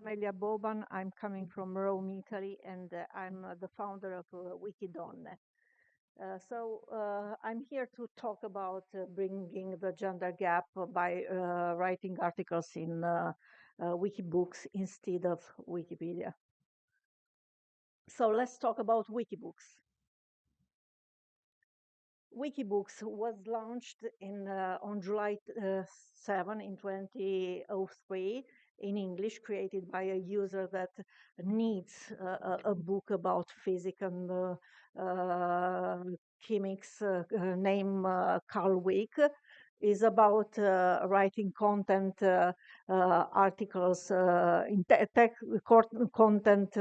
Amelia Boban. I'm coming from Rome, Italy, and I'm the founder of Wikidonne. I'm here to talk about bringing the gender gap by writing articles in Wikibooks instead of Wikipedia. So let's talk about Wikibooks. Wikibooks was launched on July 7 in 2003 in English, created by a user that needs a book about physics and chemics named Carl Wick. Is about writing content articles in content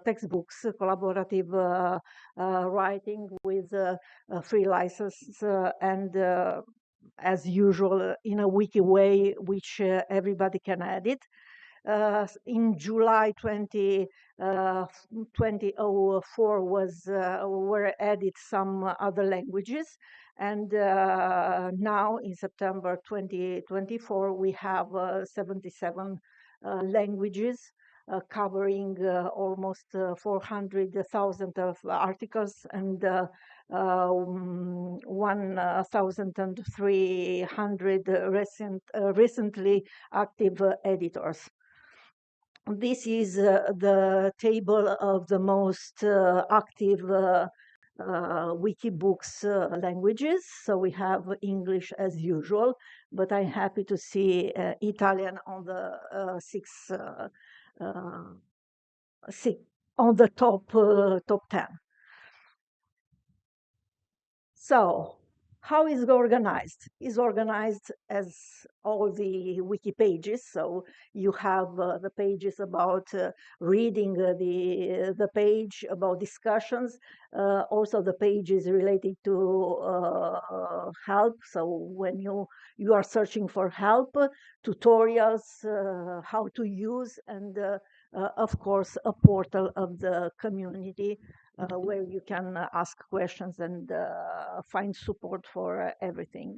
textbooks, collaborative writing with free license and as usual in a wiki way which everybody can edit. In July 2004 were added some other languages, and now in September 2024 we have 77 languages covering almost 400,000 of articles and 1,300 recently active editors. This is the table of the most active Wikibooks languages. So we have English as usual, but I'm happy to see Italian on the on the top 10. So how is it organized? It's organized as all the wiki pages. So you have the pages about reading the page, about discussions, also the pages related to help. So when you are searching for help, tutorials, how to use, and of course, a portal of the community where you can ask questions and find support for everything.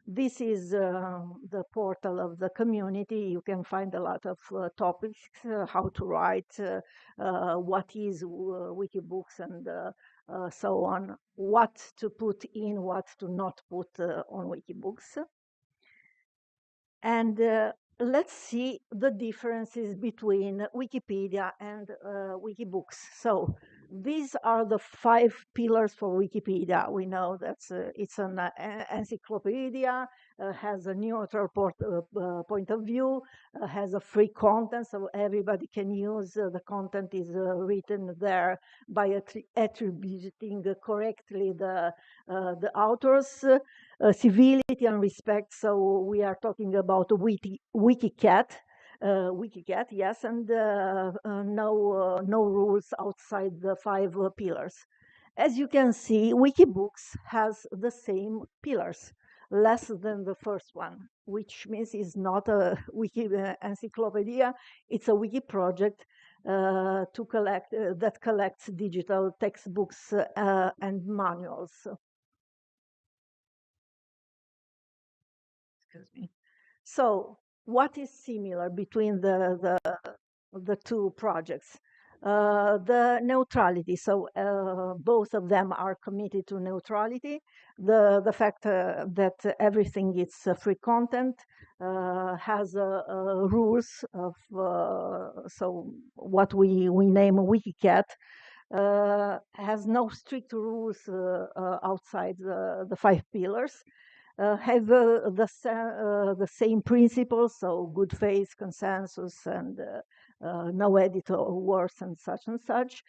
This is the portal of the community. You can find a lot of topics, how to write, what is Wikibooks, and so on, what to put in, what to not put on Wikibooks. And let's see the differences between Wikipedia and Wikibooks. So these are the 5 pillars for Wikipedia. We know that it's an encyclopedia, has a neutral point of view, has a free content, so everybody can use the content is written there by attributing correctly the authors. Civility and respect. So we are talking about WikiCat, yes, and no rules outside the 5 pillars. As you can see, Wikibooks has the same pillars, less than the first one, which means it's not a wiki encyclopedia. It's a wiki project to collect that collects digital textbooks and manuals. Excuse me. So what is similar between the two projects? The neutrality. So both of them are committed to neutrality. The fact that everything is free content has rules of so what we name WikiCat. Has no strict rules outside the 5 pillars. Have the same principles, so good faith, consensus, and no editor worse, and such,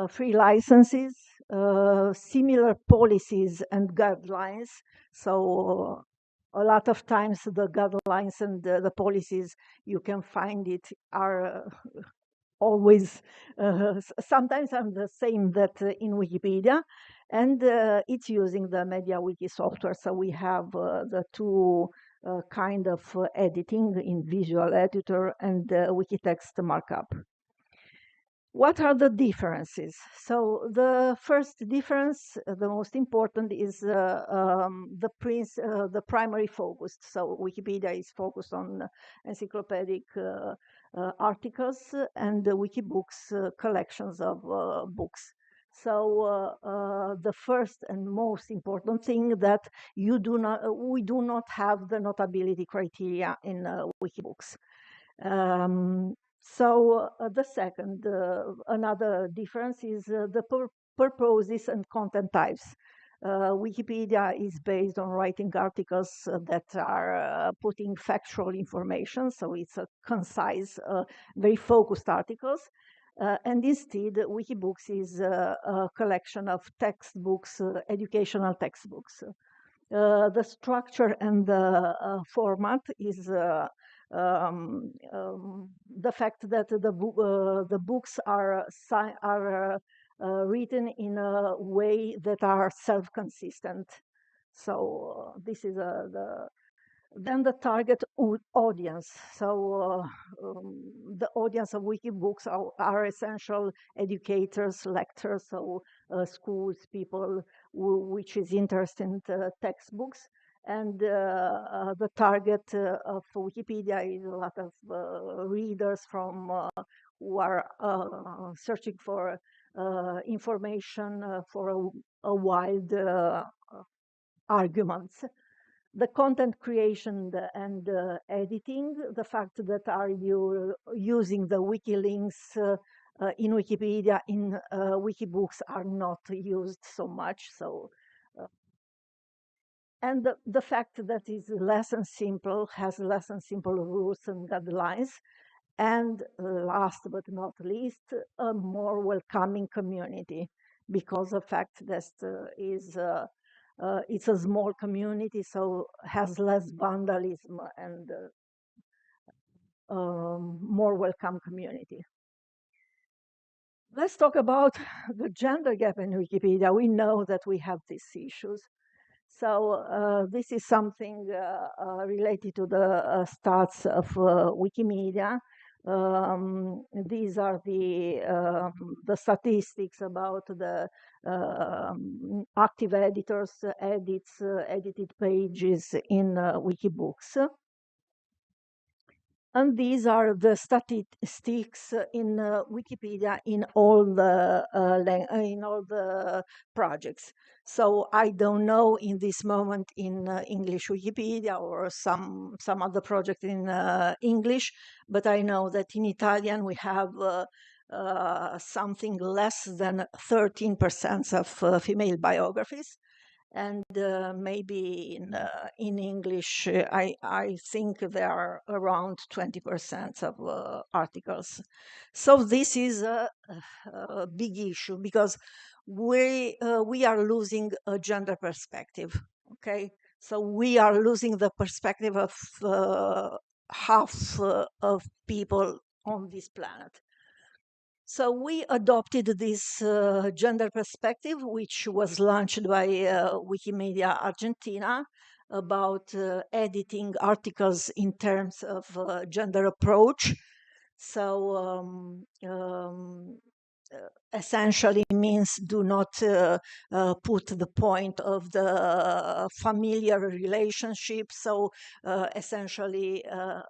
free licenses, similar policies and guidelines. So a lot of times the guidelines and the policies you can find it are always sometimes are the same that in Wikipedia, and it's using the MediaWiki software. So we have the two kind of editing in Visual Editor and Wikitext markup. What are the differences? So the first difference, the most important, is the primary focus. So Wikipedia is focused on encyclopedic articles, and the Wikibooks collections of books. So the first and most important thing that we do not have the notability criteria in Wikibooks. Um, the second, another difference is the purposes and content types. Wikipedia is based on writing articles that are putting factual information, so it's a concise, very focused articles. And instead, Wikibooks is a collection of textbooks, educational textbooks. The structure and the format is the fact that the books are written in a way that are self-consistent. So this is then the target audience. So the audience of Wikibooks are essential educators, lectures, so schools, people which is interested in textbooks. And the target of Wikipedia is a lot of readers from who are searching for information for a wide arguments. The content creation and editing, the fact that are you using the wiki links in Wikipedia, in Wikibooks are not used so much. So, and the fact that is less and simple, has less and simple rules and guidelines. And last but not least, a more welcoming community, because the fact that it's a small community, so has less vandalism and more welcome community. Let's talk about the gender gap in Wikipedia. We know that we have these issues. So this is something related to the stats of Wikimedia. These are the statistics about the active editors, edited pages in Wikibooks. And these are the statistics in Wikipedia in all the projects. So I don't know in this moment in English Wikipedia or some other project in English, but I know that in Italian we have something less than 13% of female biographies. And maybe in English, I think there are around 20% of articles. So this is a big issue because we are losing a gender perspective. Okay, so we are losing the perspective of half of people on this planet. So we adopted this gender perspective, which was launched by Wikimedia Argentina, about editing articles in terms of gender approach. So essentially means do not put the point of the familiar relationship. So essentially a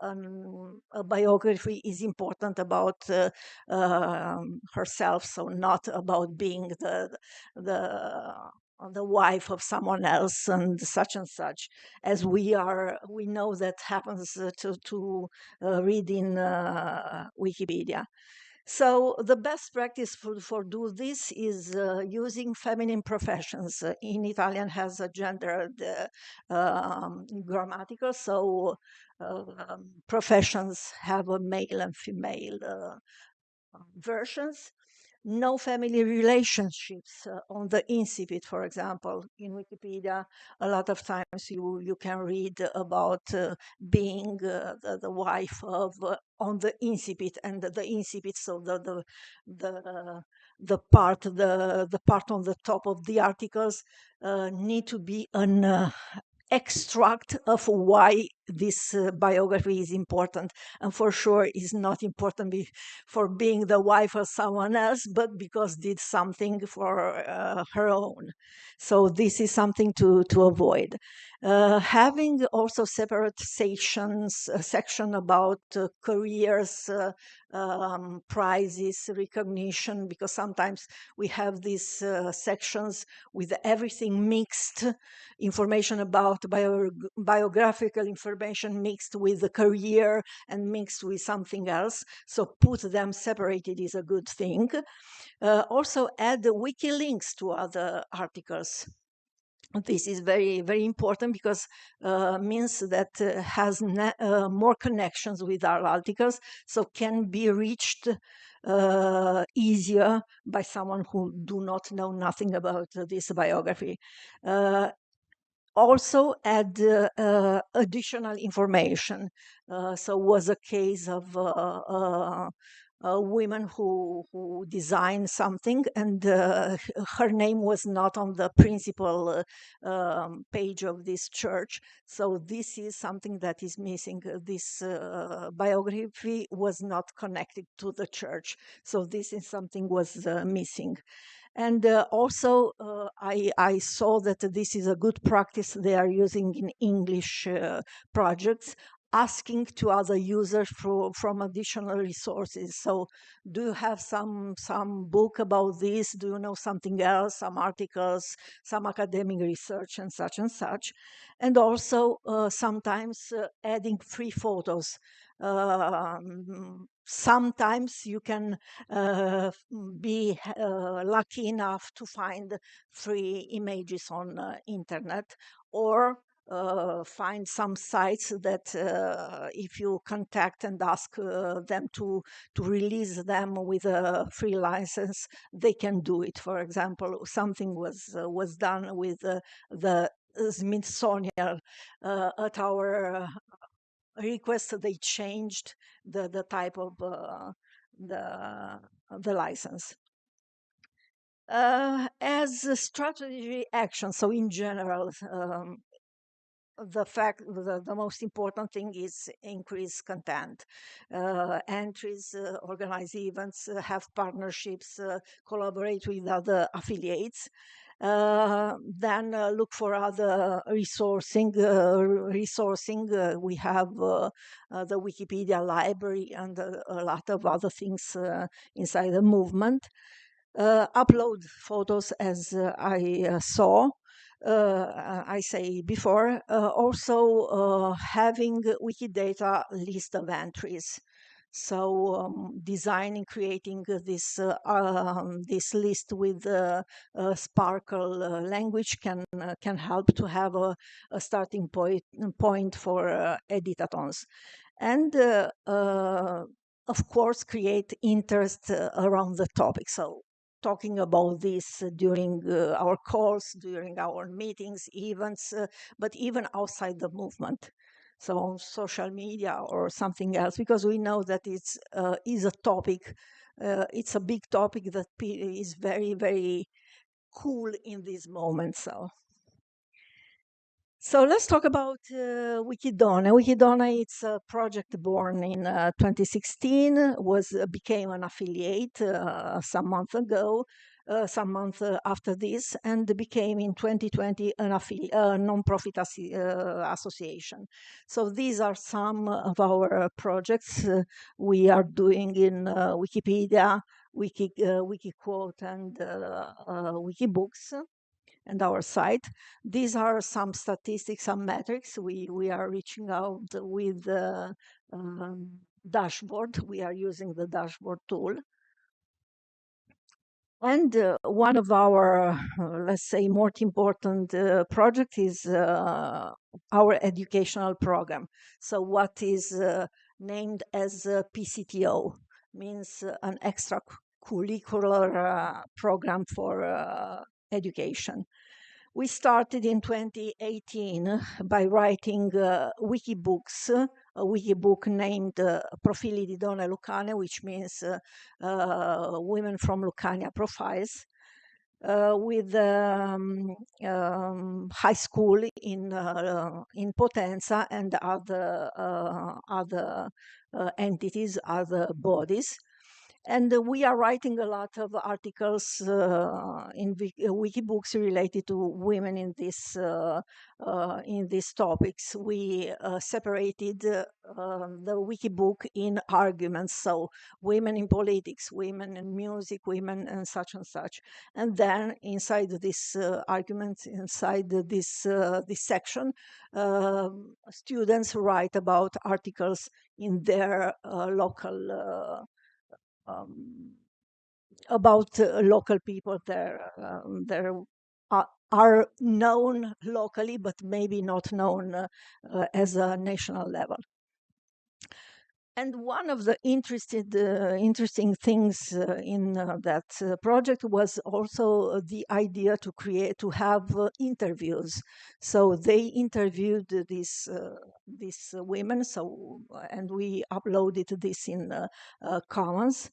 biography is important about herself, so not about being the wife of someone else and such, as we know that happens to read in Wikipedia. So the best practice for do this is using feminine professions. In Italian has a gendered grammatical, so professions have a male and female versions. No family relationships on the incipit, for example. In Wikipedia, a lot of times you can read about being the wife of on the incipit, and the incipit, so the part on the top of the articles need to be extract of why this biography is important, and for sure is not important for being the wife of someone else, but because did something for her own. So this is something to avoid. Having also separate sections, a section about careers, prizes, recognition, because sometimes we have these sections with everything mixed, information about biographical information mixed with the career and mixed with something else. So put them separated is a good thing. Also add wiki links to other articles. This is very, very important because means that has more connections with our articles, so can be reached easier by someone who do not know nothing about this biography. Also add additional information. So was a case of women who designed something, and her name was not on the principal page of this church. So this is something that is missing. This biography was not connected to the church. So this is something was missing. And also, I saw that this is a good practice they are using in English projects, asking to other users from additional resources. So do you have some book about this? Do you know something else, some articles, some academic research and such and such? And also sometimes adding free photos. Sometimes you can be lucky enough to find free images on internet, or find some sites that if you contact and ask them to release them with a free license, they can do it. For example, something was done with the Smithsonian at our request. They changed the type of the the license. As a strategy action, so in general, the most important thing is increase content, entries, organize events, have partnerships, collaborate with other affiliates. Then look for other resourcing. We have the Wikipedia library and a lot of other things inside the movement. Upload photos, as I saw. I say before, also having Wikidata list of entries. So designing, creating this list with Sparkle language can help to have a starting point for editathons. And of course, create interest around the topic. So talking about this during our calls, during our meetings, events, but even outside the movement. So on social media or something else, because we know that it's is a topic. It's a big topic that is very, very cool in this moment. So let's talk about Wikidona. Wikidona, it's a project born in 2016, became an affiliate some month ago, some month after this, and became in 2020 an non-profit association. So these are some of our projects we are doing in Wikipedia, Wikiquote, and Wikibooks, and our site. These are some statistics, some metrics. We are reaching out with the dashboard. We are using the dashboard tool. And one of our, let's say, more important project is our educational program. So what is named as PCTO, means an extracurricular program for education. We started in 2018 by writing Wikibooks, a Wikibook named Profili di Donne Lucane, which means women from Lucania profiles. with high school in Potenza and other entities, other bodies. And we are writing a lot of articles in Wikibooks related to women in these topics. We separated the Wikibook in arguments, so women in politics, women in music, women and such. And then inside this argument, inside this section, students write about articles in their local um, about local people there are known locally, but maybe not known as a national level. And one of the interesting things in that project was also the idea to have interviews. So they interviewed these women. So and we uploaded this in Commons.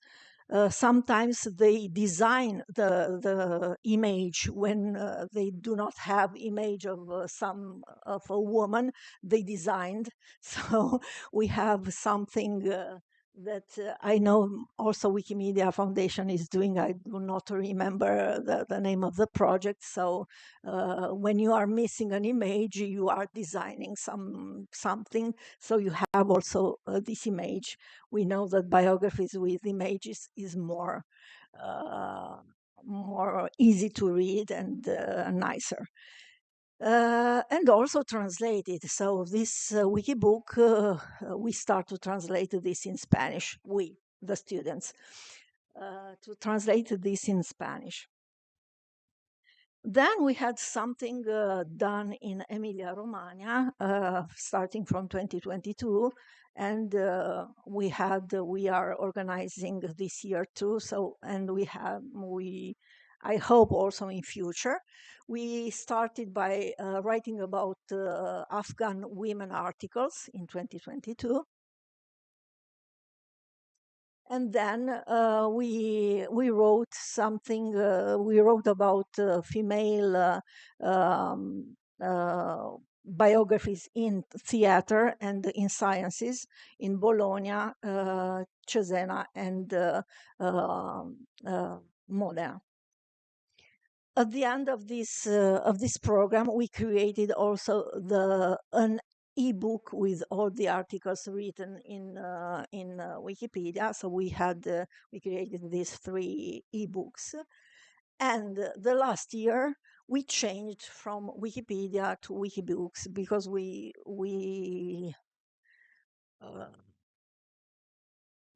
Sometimes they design the image when they do not have image of some of a woman they designed. So we have something that I know also Wikimedia Foundation is doing. I do not remember the name of the project. So when you are missing an image, you are designing something. So you have also this image. We know that biographies with images is uh, more easy to read and nicer. And also translated. So this Wikibook, we start to translate this in Spanish, we, the students, to translate this in Spanish. Then we had something done in Emilia-Romagna, starting from 2022, and we are organizing this year too. So, and I hope also in future. We started by writing about Afghan women articles in 2022. And then we wrote something. We wrote about female biographies in theater and in sciences in Bologna, Cesena, and Modena. At the end of this program, we created also an ebook with all the articles written in Wikipedia. So we created these 3 ebooks, and the last year we changed from Wikipedia to Wikibooks because uh,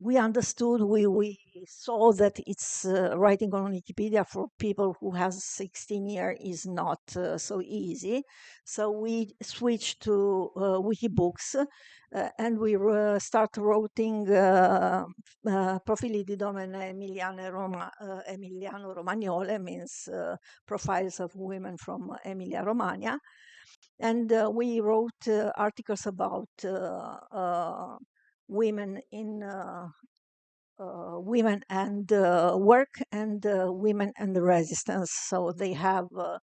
we understood, we saw that it's writing on Wikipedia for people who has 16 years is not so easy. So we switched to Wikibooks, and we start writing profili di donne Emiliano Romagnole, means profiles of women from Emilia Romagna. And we wrote articles about women in women and work, and women and the resistance. So they have a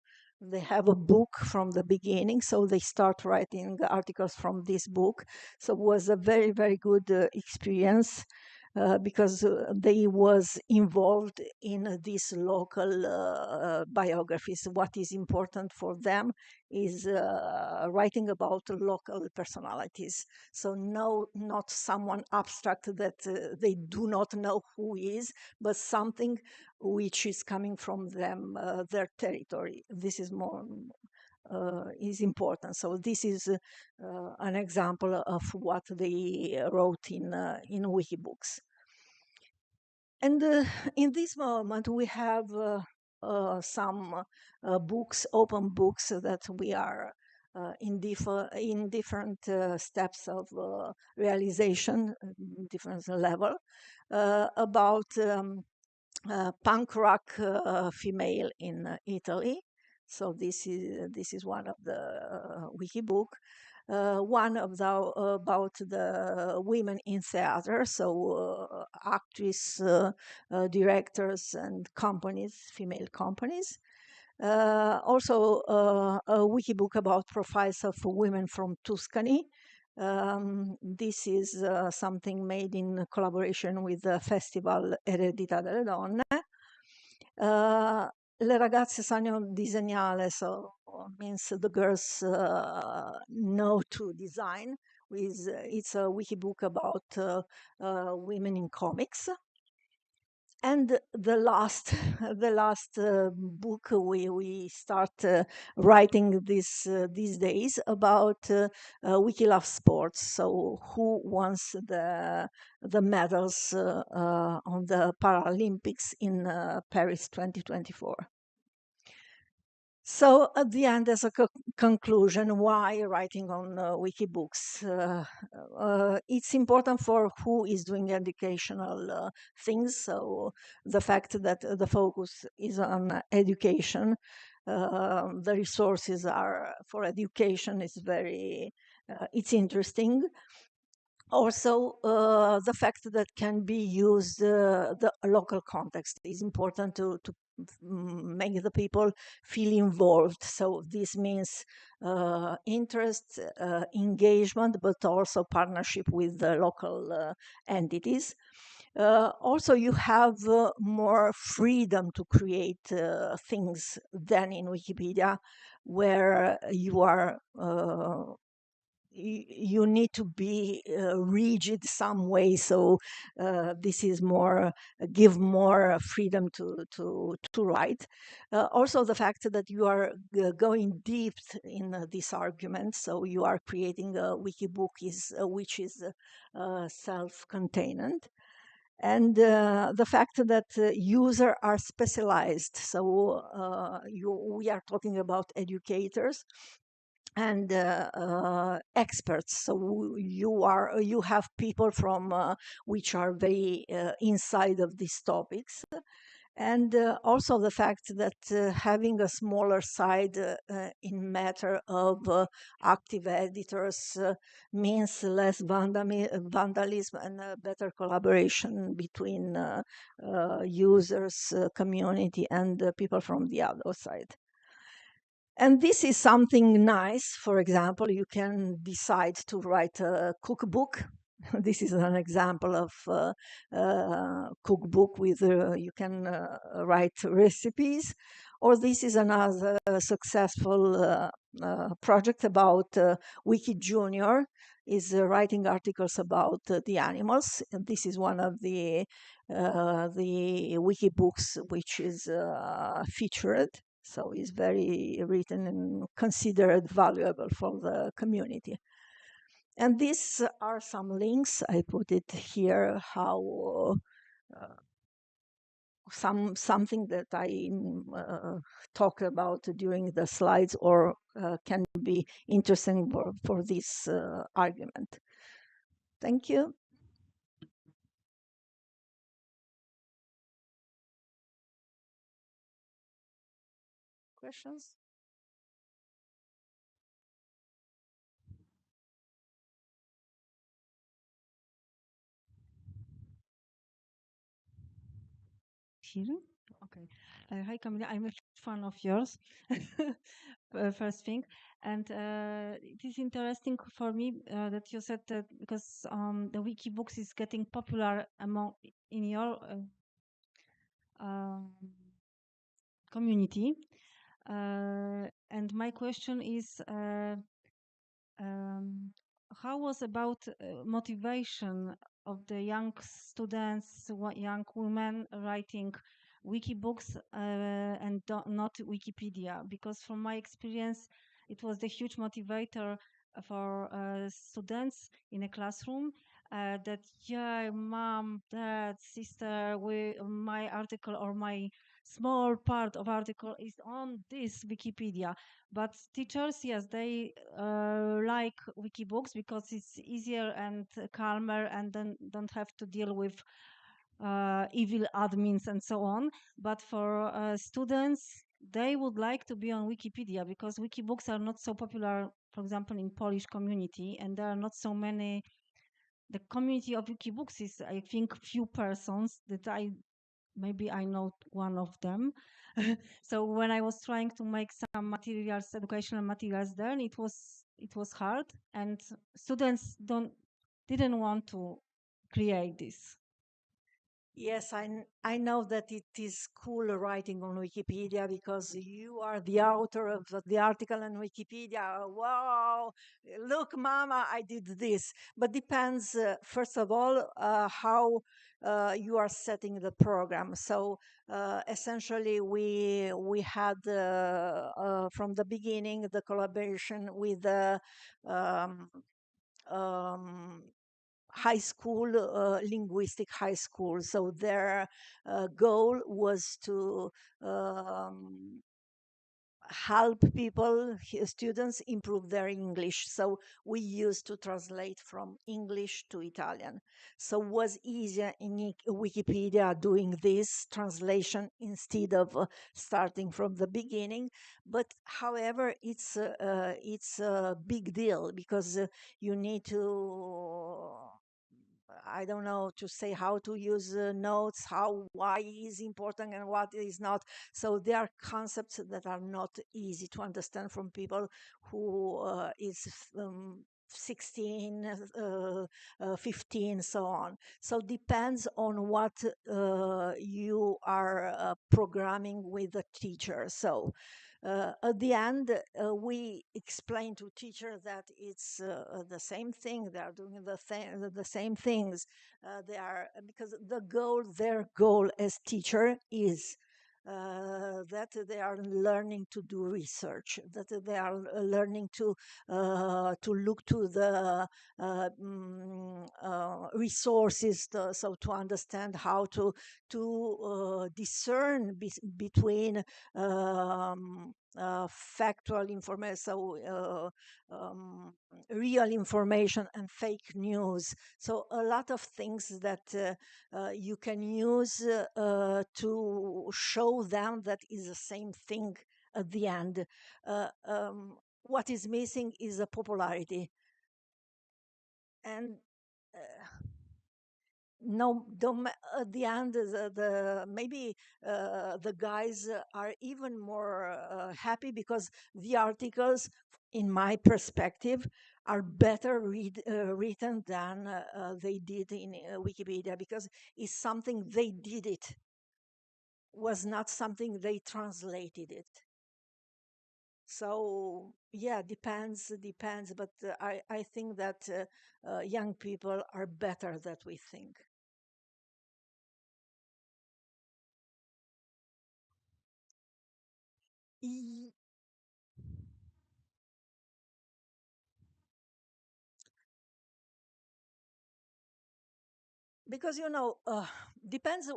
book from the beginning. So they start writing articles from this book. So it was a very good experience. Because they was involved in these local biographies. What is important for them is writing about local personalities. So no, not someone abstract that they do not know who is, but something which is coming from them, their territory. This is more is important. So this is an example of what they wrote in Wikibooks. And in this moment, we have some books, open books, that we are in different steps of realization, different level, about punk rock female in Italy. So this is one of the wiki book. One of the about the women in theater, so actors, directors, and companies, female companies. Also, a Wikibook about profiles of women from Tuscany. This is something made in collaboration with the festival Eredità delle Donne. Le ragazze sanno disegnare, so means the girls know to design. It's a Wikibook about women in comics. And the last, the last book we start writing these days about Wiki Love Sports. So who wants the medals on the Paralympics in Paris 2024? So at the end, as a conclusion, why writing on Wikibooks? It's important for who is doing educational things. So the fact that the focus is on education, the resources are for education is very, it's interesting. Also, the fact that can be used, the local context is important to make the people feel involved. So this means interest, engagement, but also partnership with the local entities. Also, you have more freedom to create things than in Wikipedia, where you are you need to be rigid some way. So this is more give more freedom to write. Also, the fact that you are going deep in this argument, so you are creating a Wikibook which is self-contained. And the fact that users are specialized. So we are talking about educators and experts. So you have people from which are very inside of these topics. And also the fact that having a smaller side in matter of active editors means less vandalism and better collaboration between users, community, and people from the other side. And this is something nice. For example, you can decide to write a cookbook. This is an example of cookbook with you can write recipes. Or this is another successful project about Wiki Junior is writing articles about the animals. And this is one of the wiki books which is featured. So it's very written and considered valuable for the community. And these are some links. I put it here how something that I talk about during the slides or can be interesting for this argument. Thank you. Questions? Here? Okay. Hi, Camila. I'm a fan of yours, first thing. And it is interesting for me that you said that because the Wikibooks is getting popular among in your um, community. And my question is, um, how was about motivation of the young students, young women writing Wikibooks and not Wikipedia? Because from my experience, it was the huge motivator for students in a classroom that, yeah, mom, dad, sister, my article or my small part of article is on this Wikipedia. But teachers, yes, they like Wikibooks because it's easier and calmer and then don't have to deal with evil admins and so on. But for students, they would like to be on Wikipedia because Wikibooks are not so popular, for example, in Polish community, and there are not so many. The community of Wikibooks is, I think, few persons that I maybe I know one of them. So when I was trying to make some materials, educational materials there, it was hard, and students didn't want to create this. Yes, I know that it is cool writing on Wikipedia because you are the author of the article on Wikipedia. Wow, look, Mama, I did this. But depends, first of all, how you are setting the program. So essentially, we had from the beginning the collaboration with the um, um, high school, linguistic high school. So their goal was to um, help people, students, improve their English. So we used to translate from English to Italian. So it was easier in Wikipedia doing this translation instead of starting from the beginning. But however, it's a big deal because you need to, I don't know, to say how to use notes, how why is important and what is not. So there are concepts that are not easy to understand from people who is 16, 15, so on. So depends on what you are programming with the teacher. So at the end, we explain to teacher that it's the same thing. They are doing the same things. They are because their goal as teacher is that they are learning to do research, that they are learning to look to the resources, so to understand how to discern between factual information, so real information and fake news. So a lot of things that you can use to show them that is the same thing at the end. What is missing is a popularity. And no, at the end, maybe the guys are even more happy because the articles, in my perspective, are better written than they did in Wikipedia, because it's something they did it, was not something they translated it. So yeah, depends, but I think that young people are better than we think. E- because depends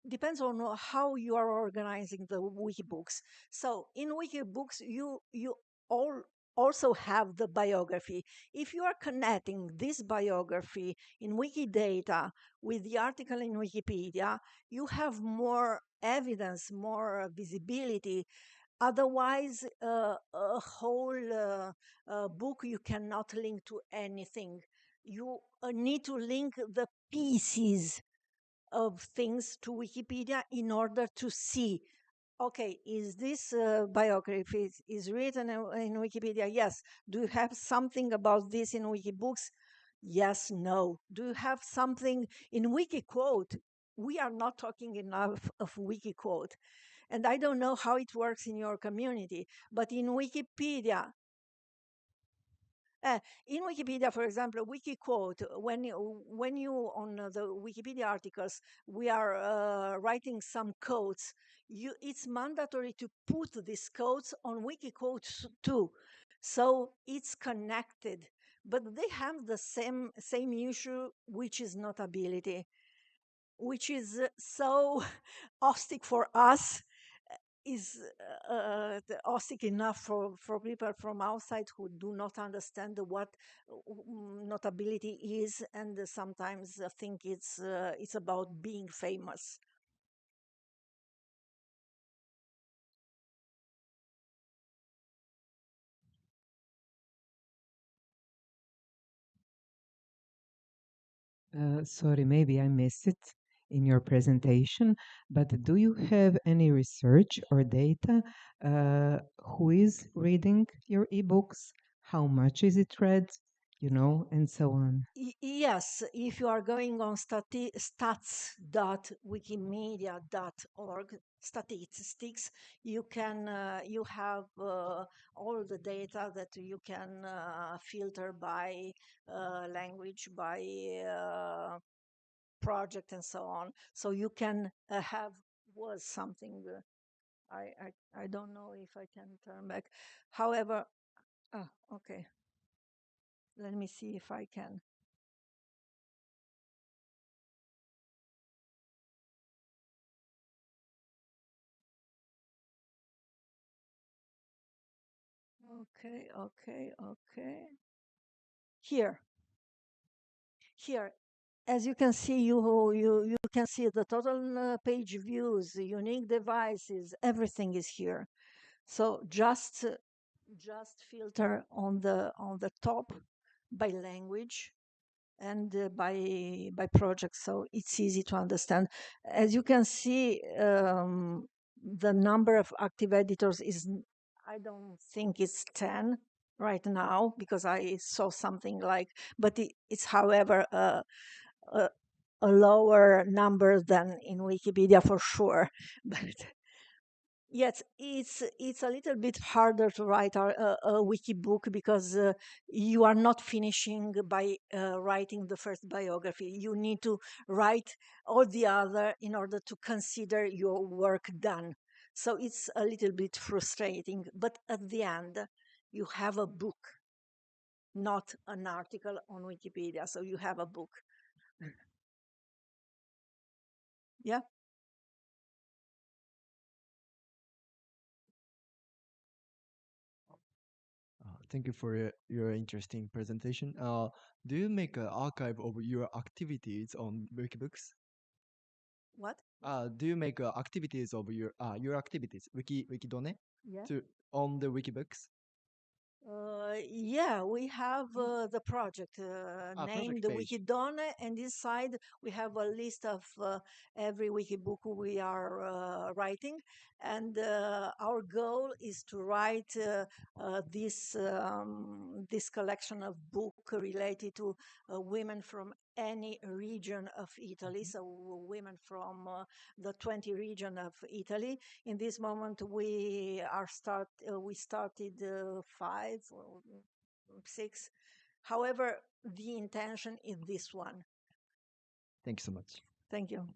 depends on how you are organizing the Wikibooks. So in Wikibooks, you all also have the biography. If you are connecting this biography in Wikidata with the article in Wikipedia, you have more evidence, more visibility. Otherwise, a whole book you cannot link to anything. You need to link the pieces of things to Wikipedia in order to see, okay, is this biography is written in Wikipedia? Yes. Do you have something about this in Wikibooks? Yes, no. Do you have something in Wikiquote? We are not talking enough of Wikiquote. And I don't know how it works in your community, but in Wikipedia, in Wikipedia, for example, Wikiquote, when you on the Wikipedia articles, we are writing some quotes, it's mandatory to put these quotes on Wikiquote too. So it's connected, but they have the same issue, which is notability, which is so caustic for us, is caustic enough for people from outside who do not understand what notability is, and sometimes think it's about being famous. Sorry, maybe I missed it. in your presentation, but do you have any research or data? Who is reading your ebooks? How much is it read? And so on. Yes, if you are going on stats.wikimedia.org, statistics, you have all the data that you can filter by language, by project, and so on. So you can have was something. I don't know if I can turn back. However, okay. Let me see if I can. Okay, okay, okay. Here, here, as you can see, you can see the total page views, unique devices, everything is here. So just filter on the top by language and by project, so it's easy to understand. As you can see, the number of active editors is, I don't think it's 10 right now, because I saw something like, but it's however a, a lower number than in Wikipedia for sure. But yes, it's a little bit harder to write a wiki book, because you are not finishing by writing the first biography. You need to write all the other in order to consider your work done. So it's a little bit frustrating, but at the end, you have a book, not an article on Wikipedia. So you have a book. Yeah. Thank you for your interesting presentation. Do you make an archive of your activities on Wikibooks? What? Do you make activities of your activities, Wikidone, Yeah. to on the Wikibooks? Yeah, we have the project Project named page. Wikidone, and inside we have a list of every wikibook we are writing. And our goal is to write this collection of book related to women from any region of Italy. So women from the 20 region of Italy. In this moment, we started 5 or 6. However, the intention is this one. Thank you so much. Thank you.